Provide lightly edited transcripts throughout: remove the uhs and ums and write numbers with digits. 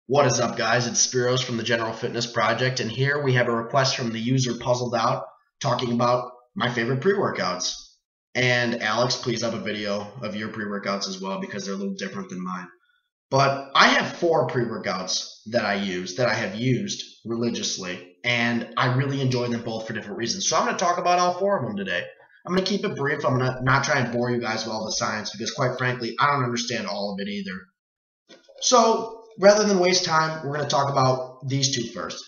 What is up, guys? It's Spiros from the General Fitness Project, and here we have a request from the user PuzzledOut talking about my favorite pre-workouts. And Alex, please have a video of your pre-workouts as well because they're a little different than mine. But I have 4 pre-workouts that I have used religiously, and I really enjoy them both for different reasons. So I'm going to talk about all 4 of them today. I'm going to keep it brief. I'm going to not try and bore you guys with all the science because, quite frankly, I don't understand all of it either. So rather than waste time, we're going to talk about these 2 first.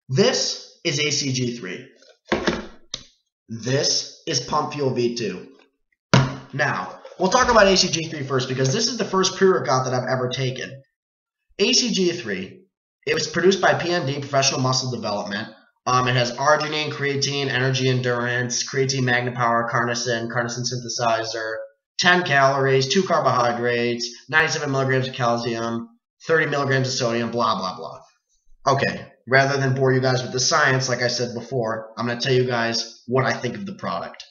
This is AcG3. This is Pump Fuel V2. Now, we'll talk about AcG3 first because this is the first pre-workout that I've ever taken. AcG3, it was produced by PMD, Professional Muscle Development. It has arginine, creatine, energy endurance, creatine magna power, carnosine synthesizer, 10 calories, 2 carbohydrates, 97 milligrams of calcium, 30 milligrams of sodium, blah, blah, blah. Okay, rather than bore you guys with the science, like I said before, I'm going to tell you guys what I think of the product.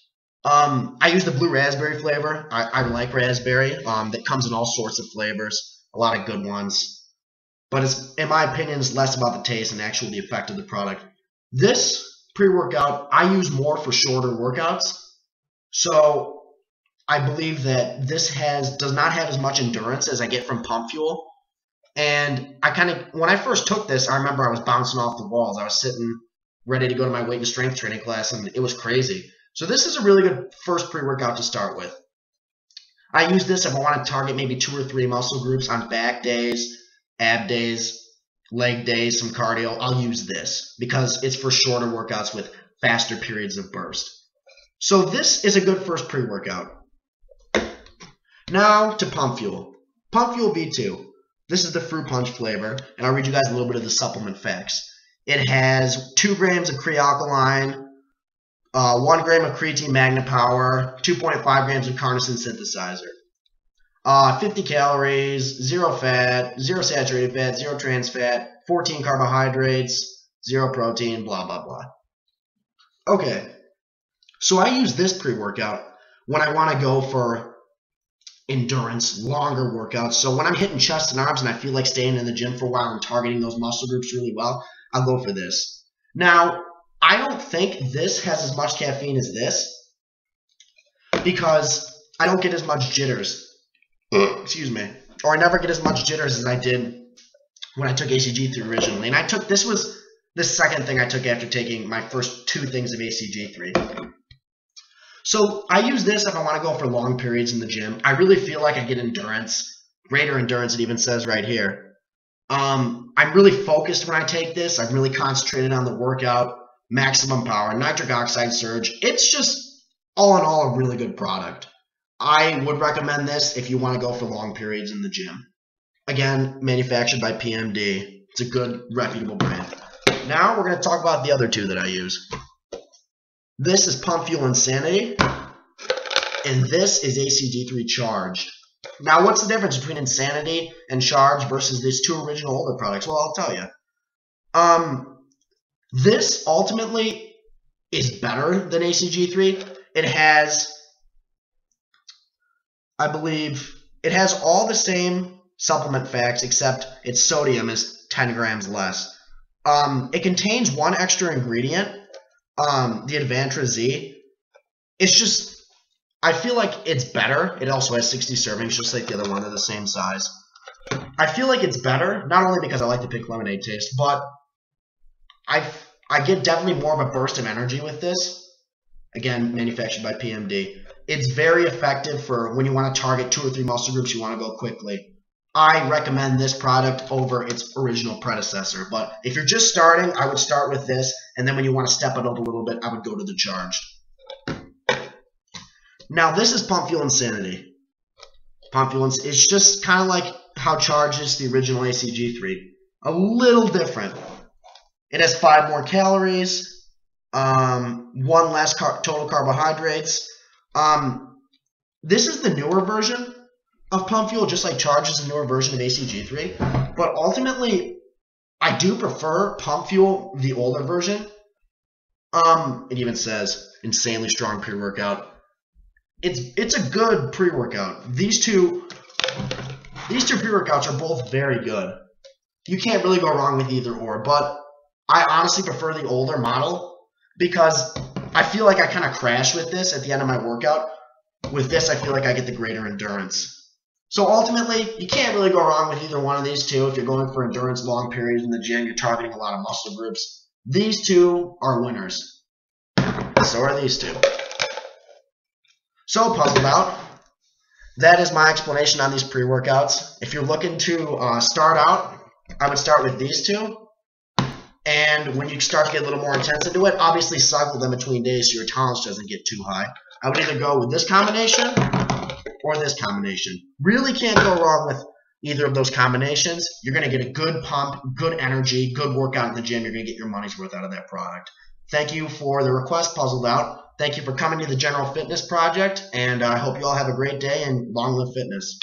I use the blue raspberry flavor. I like raspberry. That comes in all sorts of flavors, a lot of good ones. But it's, in my opinion, it's less about the taste and actually the effect of the product. This pre-workout, I use more for shorter workouts. So I believe that this does not have as much endurance as I get from Pump Fuel. And when I first took this, I remember I was bouncing off the walls. I was sitting ready to go to my weight and strength training class, and it was crazy. So this is a really good first pre-workout to start with. I use this if I want to target maybe 2 or 3 muscle groups on back days, ab days, leg days, some cardio. I'll use this because it's for shorter workouts with faster periods of burst. So this is a good first pre-workout. Now to Pump Fuel. Pump Fuel V2. This is the fruit punch flavor, and I'll read you guys a little bit of the supplement facts. It has 2 grams of crealkaline, 1 gram of creatine magna power, 2.5 grams of carnosine synthesizer, 50 calories, 0 fat, 0 saturated fat, 0 trans fat, 14 carbohydrates, 0 protein, blah, blah, blah. Okay, so I use this pre-workout when I want to go for endurance, longer workouts. So when I'm hitting chest and arms and I feel like staying in the gym for a while and targeting those muscle groups really well, I'll go for this. Now, I don't think this has as much caffeine as this because I don't get as much jitters. Excuse me. Or I never get as much jitters as I did when I took AcG3 originally. And this was the second thing I took after taking my first 2 things of AcG3. So I use this if I want to go for long periods in the gym. I really feel like I get endurance, greater endurance, it even says right here. I'm really focused when I take this. I'm really concentrated on the workout, maximum power, nitric oxide surge. It's just, all in all, a really good product. I would recommend this if you want to go for long periods in the gym. Again, manufactured by PMD. It's a good, reputable brand. Now we're going to talk about the other 2 that I use. This is Pump Fuel Insanity, and this is AcG3 Charged. Now, what's the difference between Insanity and Charged versus these 2 original older products? Well, I'll tell you. This ultimately is better than AcG3. It has, I believe, it has all the same supplement facts except its sodium is 10 grams less. It contains 1 extra ingredient. The Advantra Z, it's just, I feel like it's better. It also has 60 servings, just like the other one. They're the same size. I feel like it's better, not only because I like the pink lemonade taste, but I get definitely more of a burst of energy with this. Again, manufactured by PMD. It's very effective for when you want to target 2 or 3 muscle groups you want to go quickly. I recommend this product over its original predecessor. But if you're just starting, I would start with this. And then when you want to step it up a little bit, I would go to the Charged. Now, this is Pump Fuel Insanity. Pump Fuel Insanity. It's just kind of like how Charged is the original AcG3. A little different. It has 5 more calories. 1 less total carbohydrates. This is the newer version of Pump Fuel, just like Charged is a newer version of AcG3. But ultimately, I do prefer Pump Fuel, the older version. It even says insanely strong pre-workout. It's a good pre-workout. These two pre-workouts are both very good. you can't really go wrong with either or. But I honestly prefer the older model because I feel like I kind of crash with this at the end of my workout. With this, I feel like I get the greater endurance. So ultimately, you can't really go wrong with either one of these two. If you're going for endurance long periods in the gym, you're targeting a lot of muscle groups. These two are winners. So are these two. So PuzzledOut, that is my explanation on these pre-workouts. If you're looking to start out, I would start with these two. And when you start to get a little more intense into it, obviously cycle them between days so your tolerance doesn't get too high. I would either go with this combination or this combination. Really can't go wrong with either of those combinations. You're going to get a good pump, good energy, good workout in the gym. You're going to get your money's worth out of that product. Thank you for the request, PuzzledOut. Thank you for coming to the General Fitness Project, and I hope you all have a great day and long live fitness.